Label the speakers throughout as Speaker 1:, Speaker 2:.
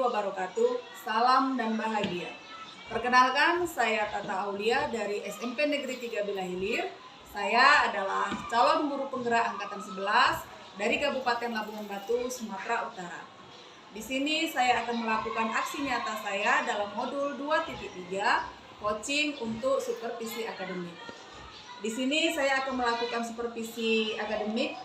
Speaker 1: wabarakatuh. Salam dan bahagia. Perkenalkan, saya Tata Aulia dari SMP Negeri 3 Bilahilir. Saya adalah calon guru penggerak angkatan 11 dari Kabupaten Labuhan Batu, Sumatera Utara. Di sini saya akan melakukan aksi nyata saya dalam modul 2.3 coaching untuk supervisi akademik. Di sini saya akan melakukan supervisi akademik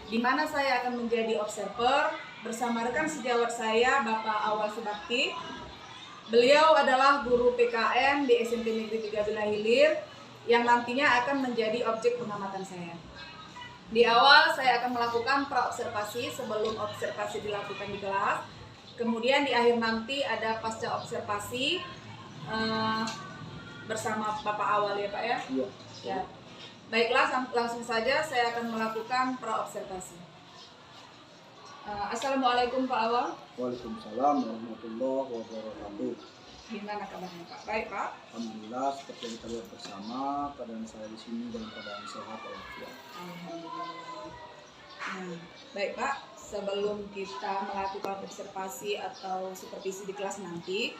Speaker 1: di mana saya akan menjadi observer bersama rekan sejawat saya, Bapak Awal Subakti. Beliau adalah guru PKN di SMP Negeri 3 Bilahilir yang nantinya akan menjadi objek pengamatan saya. Di awal saya akan melakukan praobservasi sebelum observasi dilakukan di kelas. Kemudian di akhir nanti ada pasca observasi bersama Bapak Awal ya Pak ya?
Speaker 2: Iya.
Speaker 1: Ya. Baiklah, langsung saja saya akan melakukan praobservasi. Assalamualaikum Pak Awal.
Speaker 2: Waalaikumsalam warahmatullahi wabarakatuh.
Speaker 1: Gimana kabarnya Pak? Baik Pak.
Speaker 2: Alhamdulillah, seperti yang kita lihat bersama, keadaan saya di sini dalam keadaan sehat walafiat.
Speaker 1: Alhamdulillah. Baik Pak, sebelum kita melakukan observasi atau supervisi di kelas nanti,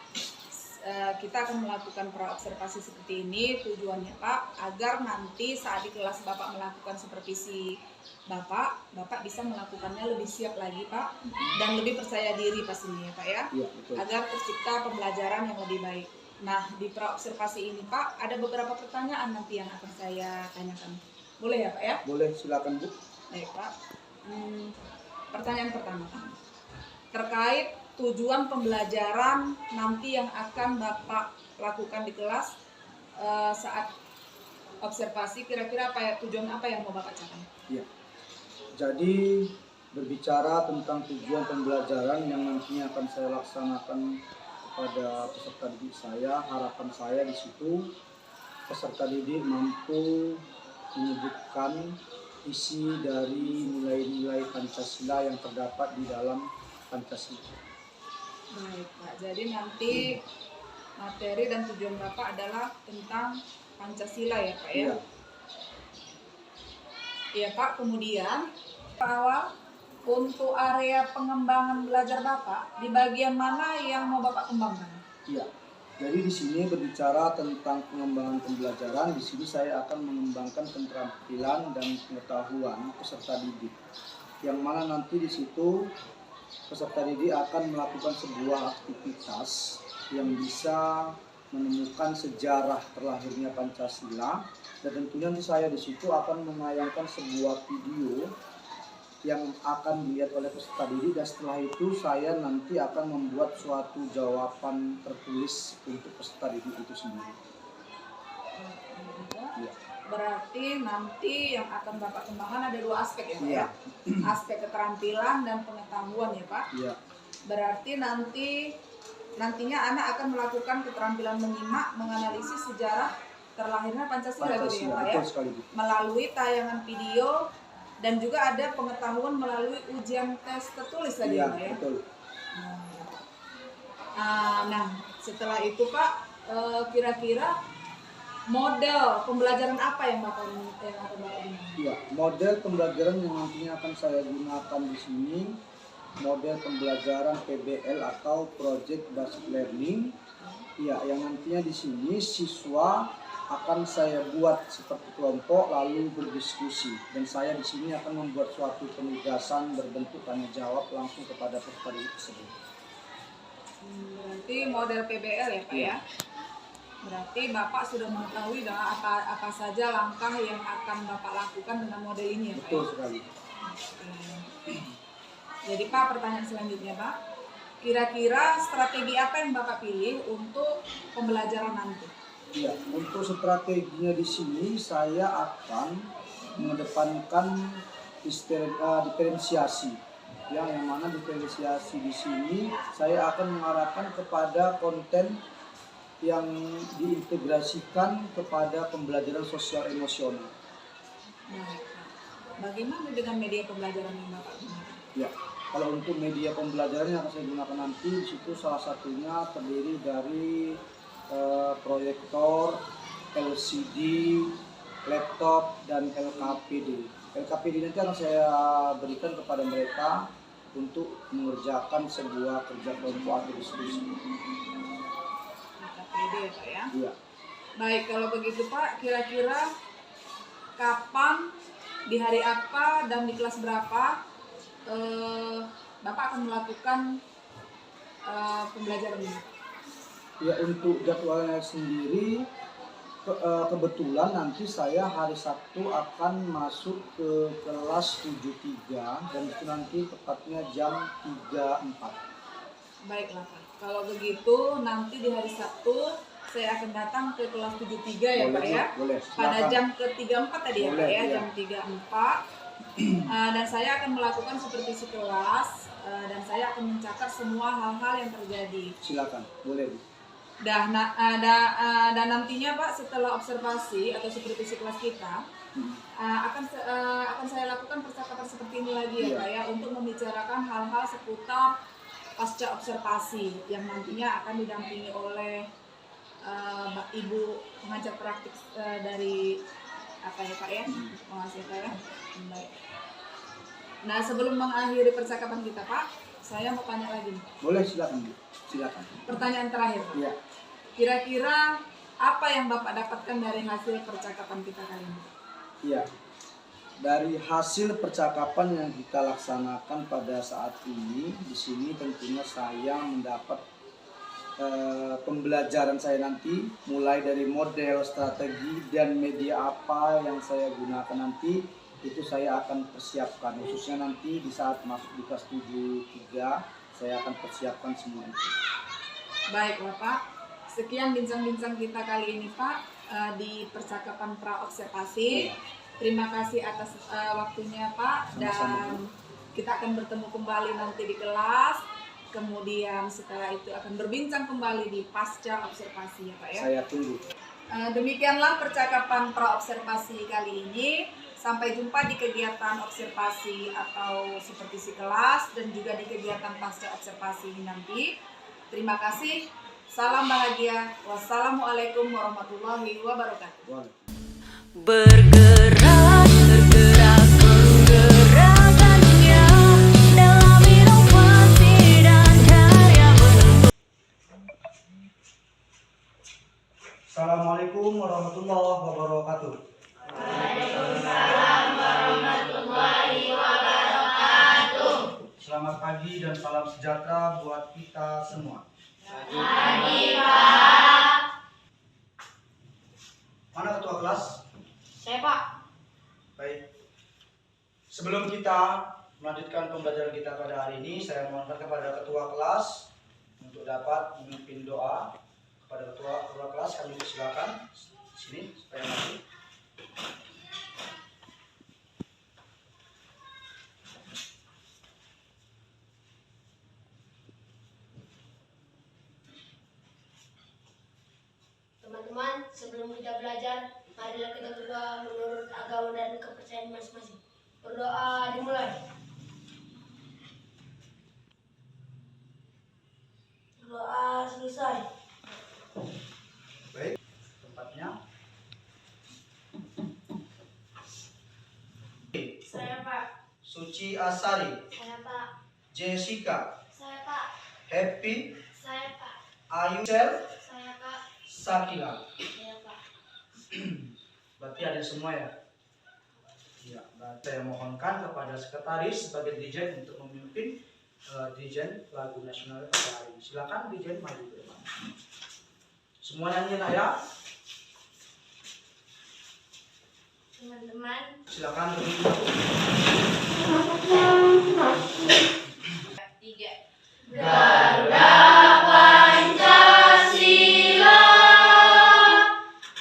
Speaker 1: kita akan melakukan praobservasi seperti ini. Tujuannya Pak, agar nanti saat di kelas Bapak melakukan supervisi Bapak bisa melakukannya lebih siap lagi Pak, dan lebih percaya diri pastinya ya Pak ya.
Speaker 2: Iya, betul.
Speaker 1: Agar tercipta pembelajaran yang lebih baik. Nah, di praobservasi ini Pak, ada beberapa pertanyaan nanti yang akan saya tanyakan. Boleh ya Pak ya?
Speaker 2: Boleh, silakan Bu.
Speaker 1: Baik Pak. Pertanyaan pertama Pak, terkait tujuan pembelajaran nanti yang akan Bapak lakukan di kelas saat observasi, kira-kira tujuan apa yang mau Bapak capai?
Speaker 2: Iya. Jadi berbicara tentang tujuan pembelajaran yang nantinya akan saya laksanakan kepada peserta didik saya, harapan saya di situ peserta didik mampu menyebutkan isi dari nilai-nilai Pancasila yang terdapat di dalam Pancasila.
Speaker 1: Baik Pak, jadi nanti materi dan tujuan Bapak adalah tentang Pancasila ya Pak ya?
Speaker 2: Iya.
Speaker 1: Iya Pak, kemudian Pak Awal, untuk area pengembangan belajar Bapak, di bagian mana yang mau Bapak kembangkan?
Speaker 2: Iya. Jadi di sini berbicara tentang pengembangan pembelajaran, di sini saya akan mengembangkan keterampilan dan pengetahuan peserta didik. Yang mana nanti di situ peserta didik akan melakukan sebuah aktivitas yang bisa menemukan sejarah terlahirnya Pancasila, dan tentunya nanti saya di situ akan menayangkan sebuah video yang akan dilihat oleh peserta didik, dan setelah itu saya nanti akan membuat suatu jawaban tertulis untuk peserta didik itu sendiri. Ya.
Speaker 1: Berarti nanti yang akan Bapak kembangkan ada dua aspek ya Pak
Speaker 2: Ya.
Speaker 1: ya? Aspek keterampilan dan pengetahuan ya Pak?
Speaker 2: Ya.
Speaker 1: Berarti nantinya anak akan melakukan keterampilan menyimak, menganalisis sejarah terlahirnya Pancasila gitu ya Pak ya?
Speaker 2: Betul sekali, Bu.
Speaker 1: Melalui tayangan video, dan juga ada pengetahuan melalui ujian tes tertulis tadi
Speaker 2: Iya,
Speaker 1: Pak ya?
Speaker 2: betul.
Speaker 1: Nah, setelah itu Pak, kira-kira model pembelajaran apa yang akan Bapak gunakan?
Speaker 2: Iya, model pembelajaran yang nantinya akan saya gunakan di sini, model pembelajaran PBL atau Project Based Learning. Iya, yang nantinya di sini siswa akan saya buat seperti kelompok lalu berdiskusi, dan saya di sini akan membuat suatu penugasan berbentuk tanya jawab langsung kepada peserta didik tersebut.
Speaker 1: Berarti model PBL ya Pak ya? Berarti Bapak sudah mengetahui dengan apa saja langkah yang akan Bapak lakukan dengan model ini ya Pak?
Speaker 2: Betul sekali.
Speaker 1: Oke. Jadi Pak, pertanyaan selanjutnya Pak, kira-kira strategi apa yang Bapak pilih untuk pembelajaran nanti?
Speaker 2: Ya, untuk strateginya di sini saya akan mengedepankan diferensiasi. Yang mana diferensiasi di sini saya akan mengarahkan kepada konten yang diintegrasikan kepada pembelajaran sosial emosional.
Speaker 1: Nah, bagaimana dengan media pembelajaran yang Bapak gunakan?
Speaker 2: Ya, kalau untuk media pembelajaran yang akan saya gunakan nanti, di situ salah satunya terdiri dari proyektor, LCD, laptop, dan LKPD. LKPD nanti akan saya berikan kepada mereka untuk mengerjakan sebuah kerja kelompok atau diskusi.
Speaker 1: KPD ya Pak ya.
Speaker 2: Iya.
Speaker 1: Baik, kalau begitu Pak, kira-kira kapan, di hari apa, dan di kelas berapa Bapak akan melakukan pembelajaran ini?
Speaker 2: Ya, untuk jadwalnya sendiri kebetulan nanti saya hari Sabtu akan masuk ke kelas 73 dan itu nanti tepatnya jam 34.
Speaker 1: Baiklah Pak, kalau begitu nanti di hari Sabtu saya akan datang ke kelas 73 ya
Speaker 2: Boleh,
Speaker 1: Pak ya.
Speaker 2: boleh,
Speaker 1: Pada
Speaker 2: silakan.
Speaker 1: jam ke-34 tadi ya Pak
Speaker 2: Boleh,
Speaker 1: ya,
Speaker 2: iya.
Speaker 1: jam 34. Dan saya akan melakukan supervisi kelas dan saya akan mencatat semua hal-hal yang terjadi.
Speaker 2: Silakan, boleh Bu.
Speaker 1: Dan nantinya Pak, setelah observasi atau supervisi kelas kita, akan saya lakukan percakapan seperti ini lagi ya
Speaker 2: Iya.
Speaker 1: Pak ya, untuk membicarakan hal-hal seputar pasca observasi yang nantinya akan didampingi oleh Ibu pengajar praktik dari apa ya Pak ya, pengajar saya. Baik. Nah, sebelum mengakhiri percakapan kita Pak, saya mau tanya lagi nih.
Speaker 2: Boleh, silakan Bu. Silakan.
Speaker 1: Pertanyaan terakhir Pak.
Speaker 2: Iya.
Speaker 1: Kira-kira apa yang Bapak dapatkan dari hasil percakapan kita kali ini?
Speaker 2: Iya. Dari hasil percakapan yang kita laksanakan pada saat ini, di sini tentunya saya mendapat pembelajaran saya nanti, mulai dari model, strategi, dan media apa yang saya gunakan nanti, itu saya akan persiapkan. Khususnya nanti di saat masuk di kelas 73, saya akan persiapkan semua itu.
Speaker 1: Baiklah Pak, sekian bincang-bincang kita kali ini Pak di percakapan pra-observasi. Terima kasih atas waktunya Pak.
Speaker 2: Sama-sama,
Speaker 1: Dan kita akan bertemu kembali nanti di kelas. Kemudian setelah itu akan berbincang kembali di pasca observasi ya Pak ya.
Speaker 2: Saya tunggu.
Speaker 1: Demikianlah percakapan pra-observasi kali ini. Sampai jumpa di kegiatan observasi atau supervisi kelas dan juga di kegiatan pasca observasi ini nanti. Terima kasih. Salam bahagia. Wassalamualaikum warahmatullahi wabarakatuh.
Speaker 2: Boleh.
Speaker 3: Bergerak menggerakkannya dalam inovasi dan karya bentuk.
Speaker 2: Assalamualaikum warahmatullahi wabarakatuh.
Speaker 3: Waalaikumsalam warahmatullahi wabarakatuh.
Speaker 2: Selamat pagi dan salam sejahtera buat kita semua.
Speaker 3: Pagi Pak.
Speaker 2: Mana ketua kelas?
Speaker 3: Saya Pak.
Speaker 2: Baik. Sebelum kita melanjutkan pembelajaran kita pada hari ini, saya mohonkan kepada ketua kelas untuk dapat memimpin doa. Kepada ketua kelas kami silakan sini supaya maju.
Speaker 4: Teman-teman, sebelum kita belajar, marilah kita berdoa menurut agama dan kepercayaan masing-masing. Berdoa dimulai. Doa selesai.
Speaker 2: Baik, tempatnya.
Speaker 4: Saya Pak.
Speaker 2: Suci Asari,
Speaker 4: Saya Pak.
Speaker 2: Jessica,
Speaker 4: Saya Pak.
Speaker 2: Happy,
Speaker 4: Saya Pak.
Speaker 2: Ayucel,
Speaker 4: Saya Pak.
Speaker 2: Sakila.
Speaker 4: Saya Pak.
Speaker 2: Berarti ada semua ya? Ya, berarti saya mohonkan kepada sekretaris sebagai dirjen untuk memimpin dirjen lagu nasional pada hari ini. Silakan dirjen maju ke depan. Semua nyanyi nak ya?
Speaker 4: Teman-teman,
Speaker 2: Silakan berdiri.
Speaker 4: 3.
Speaker 3: Garuda Pancasila,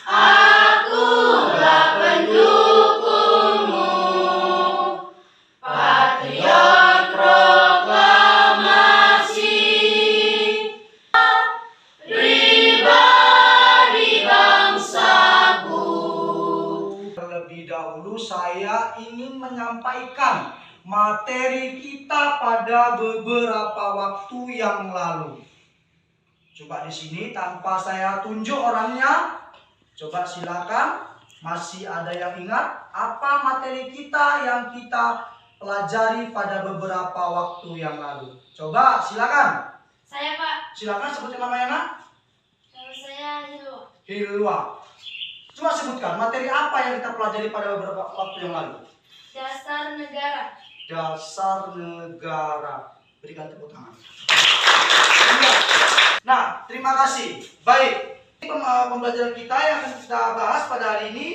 Speaker 3: akulah pendukungmu, patriot proklamasi, pribadi bangsaku.
Speaker 2: Terlebih dahulu saya ingin menyampaikan materi kita pada beberapa waktu yang lalu. Coba di sini tanpa saya tunjuk orangnya. Coba silakan. Masih ada yang ingat apa materi kita yang kita pelajari pada beberapa waktu yang lalu? Coba silakan.
Speaker 4: Saya Pak.
Speaker 2: Silakan sebutkan namanya nak.
Speaker 4: Nama saya Hilwa.
Speaker 2: Hilwa. Coba sebutkan materi apa yang kita pelajari pada beberapa waktu yang lalu.
Speaker 4: Dasar negara.
Speaker 2: Dasar negara. Berikan tepuk tangan. Nah, terima kasih. Baik. Pembelajaran kita yang akan kita bahas pada hari ini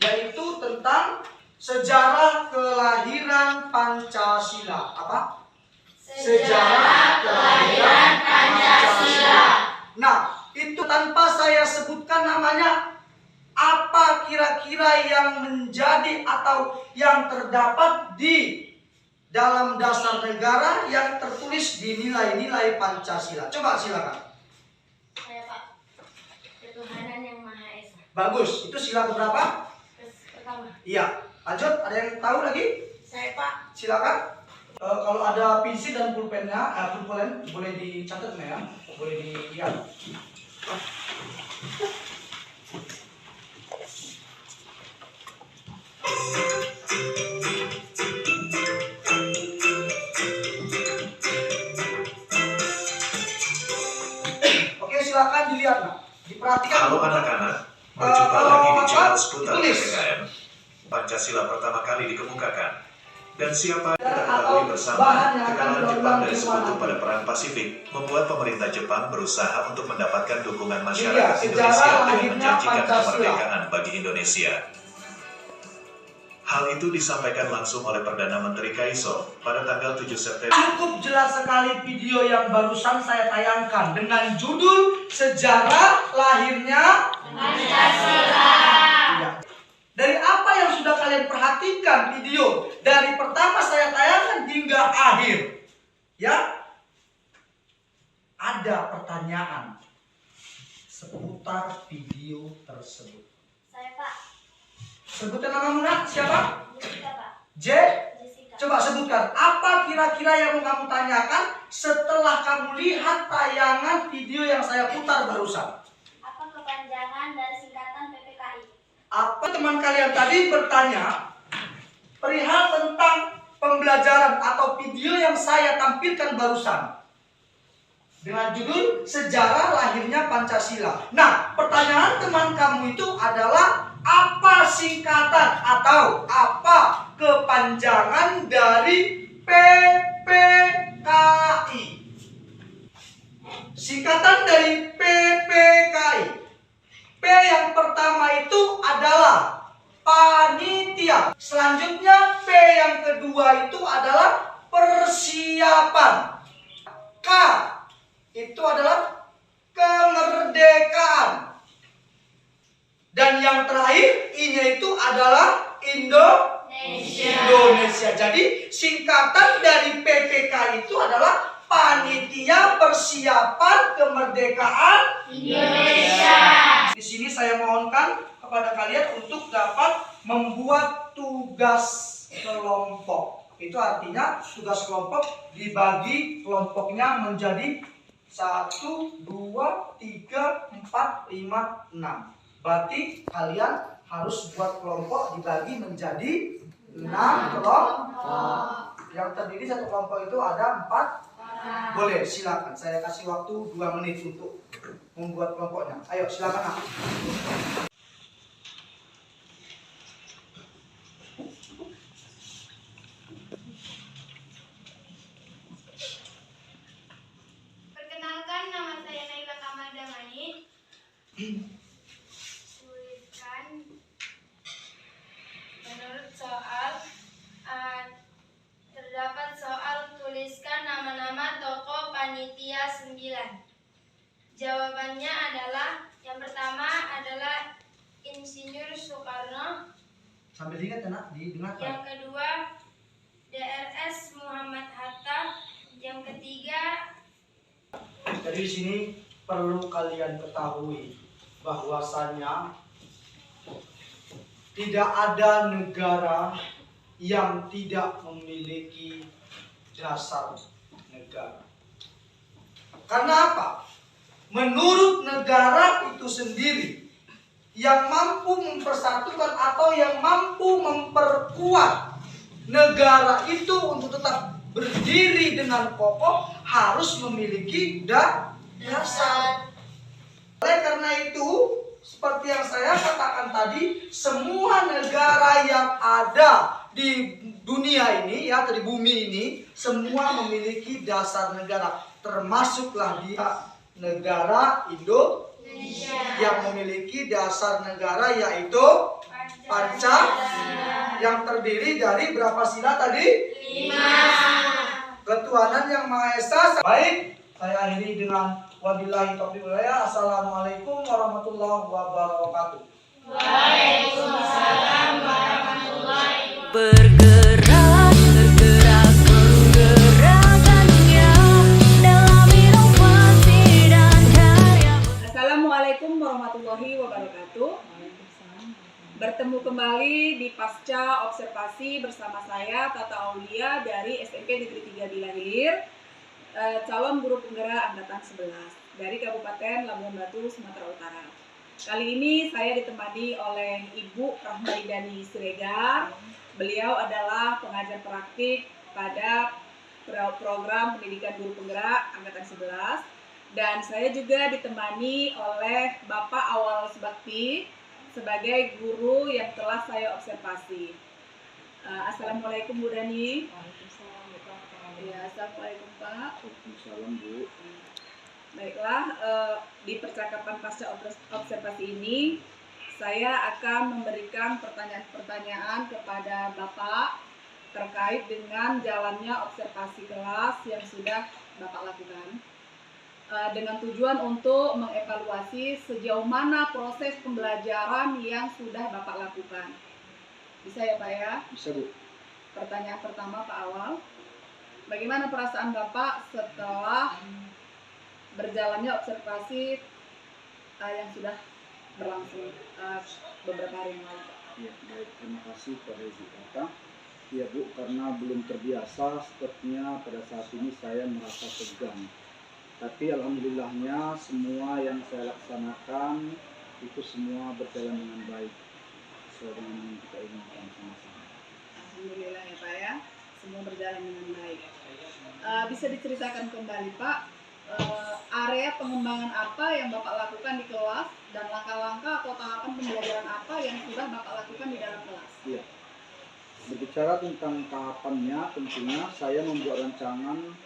Speaker 2: yaitu tentang sejarah kelahiran Pancasila. Apa? Sejarah kelahiran Pancasila. Nah, itu tanpa saya sebutkan namanya, apa kira-kira yang menjadi atau yang terdapat di dalam dasar negara yang tertulis di nilai-nilai Pancasila? Coba silakan.
Speaker 4: Saya Pak. Ketuhanan yang Maha Esa.
Speaker 2: Bagus, itu sila keberapa?
Speaker 4: Pertama.
Speaker 2: Iya. Lanjut, ada yang tahu lagi?
Speaker 4: Saya Pak.
Speaker 2: Silakan. Kalau ada pensil dan pulpennya, pulpen boleh dicatat ya, boleh dilihat. Oke, silakan dilihat, nak. Diperhatikan.
Speaker 5: Halo anak-anak, berjumpa lagi di channel seputar
Speaker 2: tulis.
Speaker 5: PPKN. Pancasila pertama kali dikemukakan. Dan siapa kita
Speaker 2: Atau
Speaker 5: ketahui bersama,
Speaker 2: bahan yang akan
Speaker 5: kekalahan Jepang
Speaker 2: berulang
Speaker 5: dari
Speaker 2: di
Speaker 5: Sekutu
Speaker 2: mana?
Speaker 5: pada Perang Pasifik membuat pemerintah Jepang berusaha untuk mendapatkan dukungan masyarakat
Speaker 2: Iya, sejarah
Speaker 5: Indonesia dengan
Speaker 2: lahirnya
Speaker 5: menjanjikan
Speaker 2: Pancasila.
Speaker 5: kemerdekaan bagi Indonesia. Hal itu disampaikan langsung oleh Perdana Menteri Kaiso pada tanggal 7 September.
Speaker 2: Cukup jelas sekali video yang barusan saya tayangkan dengan judul Sejarah Lahirnya
Speaker 4: Pancasila.
Speaker 2: Iya. Dari apa yang sudah kalian perhatikan video dari pertama saya tayangkan hingga akhir, ya, ada pertanyaan seputar video tersebut.
Speaker 4: Saya Pak.
Speaker 2: Sebutkan namamu, nak. Siapa?
Speaker 4: Jessica Pak.
Speaker 2: Jessica.
Speaker 4: Jessica.
Speaker 2: Coba sebutkan apa kira-kira yang mau kamu tanyakan setelah kamu lihat tayangan video yang saya putar barusan.
Speaker 4: Apa kepanjangan dari singkatan PPKI?
Speaker 2: Apa teman kalian tadi bertanya perihal tentang pembelajaran atau video yang saya tampilkan barusan dengan judul Sejarah Lahirnya Pancasila. Nah, pertanyaan teman kamu itu adalah apa singkatan atau apa kepanjangan dari PPKI? Singkatan dari PPKI. P yang pertama itu adalah panitia. Selanjutnya P yang kedua itu adalah persiapan. K itu adalah kemerdekaan. Dan yang terakhir I-nya itu adalah Indonesia. Jadi singkatan dari PPK itu adalah Panitia Persiapan Kemerdekaan
Speaker 4: Indonesia.
Speaker 2: Di sini saya mohonkan kepada kalian untuk dapat membuat tugas kelompok. Itu artinya tugas kelompok dibagi kelompoknya menjadi 1, 2, 3, 4, 5, 6. Berarti kalian harus buat kelompok dibagi menjadi 6 kelompok. Yang terdiri satu kelompok itu ada 4. Boleh, silakan. Saya kasih waktu 2 menit untuk membuat kelompoknya. Ayo, silakan.
Speaker 4: Perkenalkan, nama saya Naila Kamal Damani. Tuliskan menurut soal terdapat soal tuliskan nama-nama tokoh panitia 9. Jawabannya adalah yang pertama adalah Insinyur Soekarno,
Speaker 2: Sambil diingat ya, nak, didengarkan.
Speaker 4: yang kedua DRS Muhammad Hatta, yang ketiga.
Speaker 2: Jadi di sini perlu kalian ketahui bahwasanya tidak ada negara yang tidak memiliki dasar negara. Karena apa? Menurut negara itu sendiri yang mampu mempersatukan atau yang mampu memperkuat negara itu untuk tetap berdiri dengan kokoh harus memiliki dasar. Oleh karena itu, seperti yang saya katakan tadi, semua negara yang ada di dunia ini ya, atau di bumi ini, semua memiliki dasar negara, termasuklah dia negara Indonesia yang memiliki dasar negara yaitu Pancasila, yang terdiri dari berapa sila tadi? 5. Ketuhanan yang Maha Esa. Baik, saya akhiri dengan wabillahi taufiq wal hidayah. Assalamualaikum warahmatullahi wabarakatuh.
Speaker 3: Waalaikumsalam warahmatullahi wabarakatuh.
Speaker 6: Bergerak, menggerakkannya dalam inovasi dan karya.
Speaker 1: Assalamualaikum warahmatullahi wabarakatuh. Bertemu kembali di Pasca Observasi bersama saya Tata Aulia dari SMP Negeri 3 Bilahilir, calon guru penggerak angkatan 11 dari Kabupaten Labuan Batu, Sumatera Utara. Kali ini saya ditemani oleh Ibu Rahmaidani Siregar. Beliau adalah pengajar praktik pada program pendidikan guru penggerak angkatan 11, dan saya juga ditemani oleh Bapak Awal Subakti sebagai guru yang telah saya observasi. Assalamualaikum Bu Dani. Ya, assalamualaikum Pak.
Speaker 2: Waalaikumsalam Bu.
Speaker 1: Baiklah, di percakapan pasca observasi ini saya akan memberikan pertanyaan-pertanyaan kepada Bapak terkait dengan jalannya observasi kelas yang sudah Bapak lakukan, dengan tujuan untuk mengevaluasi sejauh mana proses pembelajaran yang sudah Bapak lakukan. Bisa ya Pak ya?
Speaker 2: Bisa Bu.
Speaker 1: Pertanyaan pertama Pak Awal, bagaimana perasaan Bapak setelah berjalannya observasi yang sudah berlangsung beberapa hari yang lalu?
Speaker 2: Ya, baik, terima kasih kepada Ibu Tata. Ya Bu, karena belum terbiasa, sepertinya pada saat ini saya merasa tegang. Tapi alhamdulillahnya semua yang saya laksanakan itu semua berjalan dengan baik sesuai dengan yang kita inginkan sama-sama.
Speaker 1: Alhamdulillah ya Pak ya, semua berjalan dengan baik. Bisa diceritakan kembali Pak, area pengembangan apa yang Bapak lakukan di kelas dan langkah-langkah atau tahapan pembelajaran apa yang sudah Bapak lakukan di dalam kelas?
Speaker 2: Iya. Berbicara tentang tahapannya, tentunya saya membuat rancangan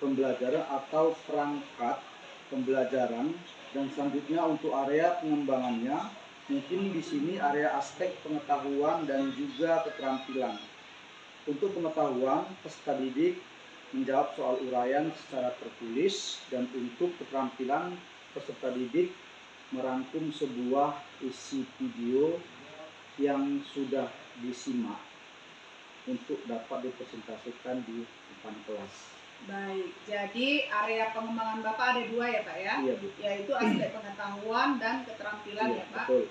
Speaker 2: pembelajaran atau perangkat pembelajaran, dan selanjutnya untuk area pengembangannya mungkin di sini area aspek pengetahuan dan juga keterampilan. Untuk pengetahuan, peserta didik menjawab soal uraian secara tertulis, dan untuk keterampilan, peserta didik merangkum sebuah isi video yang sudah disimak untuk dapat dipresentasikan di depan kelas.
Speaker 1: Baik, jadi area pengembangan Bapak ada 2 ya Pak ya?
Speaker 2: Iya Bu.
Speaker 1: Yaitu aspek pengetahuan dan keterampilan
Speaker 2: Iya,
Speaker 1: ya Pak?
Speaker 2: betul.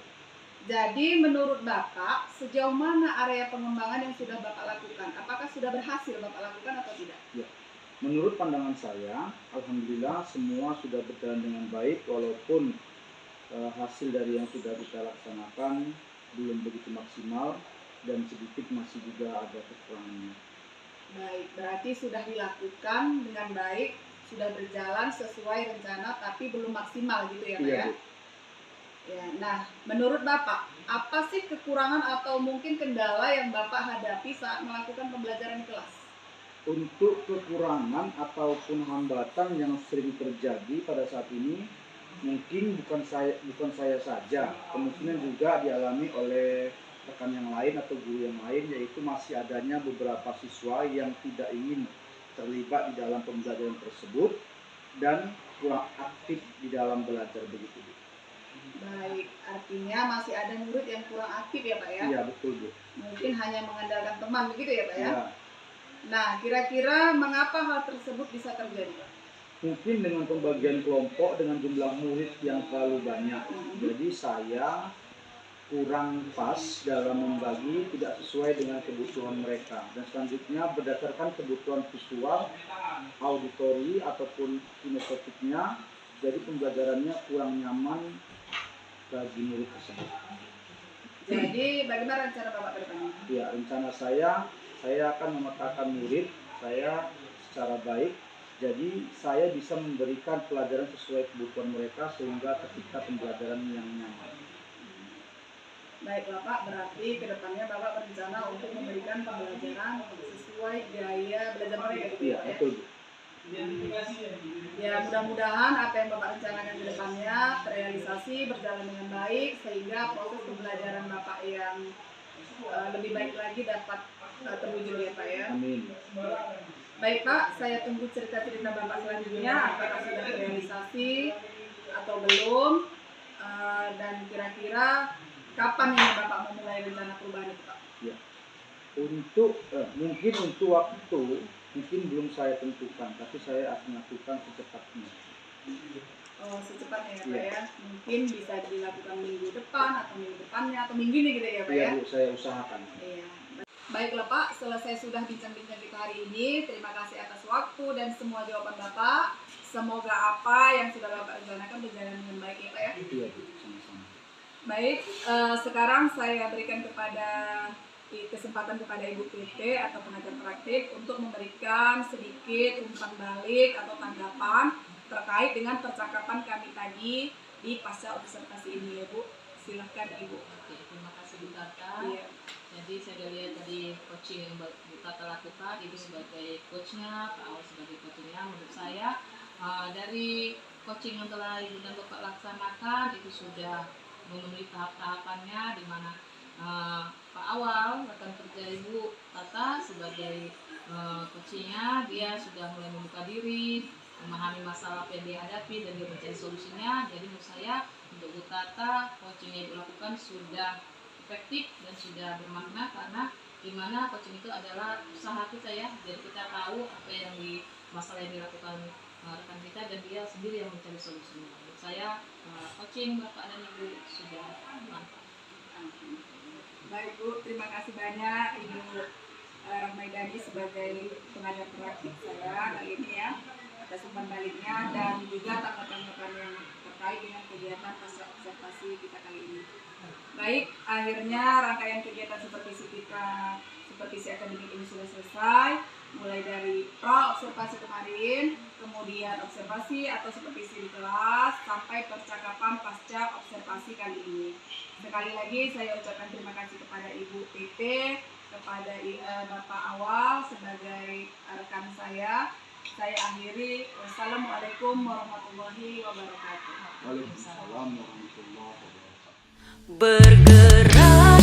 Speaker 1: Jadi menurut Bapak, sejauh mana area pengembangan yang sudah Bapak lakukan? Apakah sudah berhasil Bapak lakukan atau tidak?
Speaker 2: Ya. Menurut pandangan saya, alhamdulillah semua sudah berjalan dengan baik, walaupun hasil dari yang sudah kita laksanakan belum begitu maksimal dan sedikit masih juga ada kekurangannya.
Speaker 1: Baik, berarti sudah dilakukan dengan baik, sudah berjalan sesuai rencana tapi belum maksimal gitu ya Pak
Speaker 2: Iya
Speaker 1: ya?
Speaker 2: Bu.
Speaker 1: Ya, nah menurut Bapak, apa sih kekurangan atau mungkin kendala yang Bapak hadapi saat melakukan pembelajaran di kelas?
Speaker 2: Untuk kekurangan ataupun hambatan yang sering terjadi pada saat ini, mungkin bukan saya saja, kemungkinan juga dialami oleh rekan yang lain atau guru yang lain, yaitu masih adanya beberapa siswa yang tidak ingin terlibat di dalam pembelajaran tersebut dan kurang aktif di dalam belajar begitu.
Speaker 1: Baik, artinya masih ada murid yang kurang aktif ya Pak ya?
Speaker 2: Iya betul Bu.
Speaker 1: Mungkin hanya mengandalkan teman begitu ya Pak ya?
Speaker 2: Ya,
Speaker 1: Nah, kira-kira mengapa hal tersebut bisa terjadi Pak?
Speaker 2: mungkin dengan pembagian kelompok dengan jumlah murid yang terlalu banyak. Jadi saya kurang pas dalam membagi, tidak sesuai dengan kebutuhan mereka, dan selanjutnya berdasarkan kebutuhan visual, auditori ataupun kinestetiknya, jadi pembelajarannya kurang nyaman bagi murid tersebut.
Speaker 1: Jadi bagaimana rencana Bapak ke depannya?
Speaker 2: Ya, rencana saya Saya akan memetakan murid saya secara baik, jadi saya bisa memberikan pelajaran sesuai kebutuhan mereka sehingga ketika pembelajaran yang nyaman.
Speaker 1: Baiklah Pak, berarti kedepannya Bapak berencana untuk memberikan pembelajaran sesuai gaya belajar mereka gitu
Speaker 2: Iya,
Speaker 1: ya Pak ya?
Speaker 2: betul Bu.
Speaker 1: Ya mudah-mudahan apa yang Bapak rencanakan ke depannya terrealisasi, berjalan dengan baik sehingga proses pembelajaran Bapak yang lebih baik lagi dapat terwujud ya Pak ya.
Speaker 2: Amin.
Speaker 1: Baik Pak, saya tunggu cerita-cerita Bapak selanjutnya apakah sudah terrealisasi atau belum. Dan kira-kira kapan ini Bapak memulai rencana perubahan itu Pak?
Speaker 2: Ya. Mungkin untuk waktu mungkin belum saya tentukan, tapi saya akan lakukan secepatnya.
Speaker 1: Oh, secepatnya ya Pak
Speaker 2: Iya.
Speaker 1: ya. Mungkin bisa dilakukan minggu depan atau minggu depannya atau minggu ini gitu ya Pak
Speaker 2: Iya
Speaker 1: ya.
Speaker 2: Bu, saya usahakan.
Speaker 1: Iya. Baiklah Pak, selesai sudah bincang-bincang kita hari ini. Terima kasih atas waktu dan semua jawaban Bapak. Semoga apa yang sudah Bapak rencanakan berjalan dengan baik ya Pak ya.
Speaker 2: Iya Bu, sama-sama.
Speaker 1: Baik, sekarang saya berikan kesempatan kepada Ibu PT atau pengajar praktik untuk memberikan sedikit umpan balik atau tanggapan terkait dengan percakapan kami tadi di pasca observasi ini ya Bu. Silahkan Ibu.
Speaker 3: Oke, terima kasih Bu Tata.
Speaker 1: Iya.
Speaker 3: Jadi saya udah lihat tadi coaching yang Bu Tata lakukan, Ibu sebagai coachnya, Pak Awal sebagai coachnya. Menurut saya dari coaching yang telah Ibu dan Bapak laksanakan itu sudah memenuhi tahap-tahapannya, di mana Pak Awal rekan kerja Ibu Tata sebagai coachnya, dia sudah mulai membuka diri, memahami masalah apa yang dia hadapi dan dia mencari solusinya. Jadi menurut saya untuk Bu Tata coaching yang Ibu lakukan sudah efektif dan sudah bermakna, karena dimana coaching itu adalah usaha kita ya. Jadi kita tahu apa yang masalah yang dilakukan rekan kita dan dia sendiri yang mencari solusinya. Menurut saya coaching Bapak dan Ibu sudah mantap.
Speaker 1: Baik Bu, terima kasih banyak Ibu Rahmaidani sebagai pengajar praktik saya kali ini ya, atas umpan baliknya dan juga tanggapan-tanggapan yang terkait dengan kegiatan pasca observasi kita kali ini. Baik, akhirnya rangkaian kegiatan supervisi akademik ini sudah selesai, mulai dari pra observasi kemarin, kemudian observasi atau supervisi di kelas, sampai percakapan pasca observasi kali ini. Sekali lagi saya ucapkan terima kasih kepada Ibu PT, kepada Bapak Awal sebagai rekan saya. Saya akhiri, wassalamualaikum warahmatullahi wabarakatuh.
Speaker 2: Waalaikumsalam warahmatullahi wabarakatuh.
Speaker 6: Bergerak,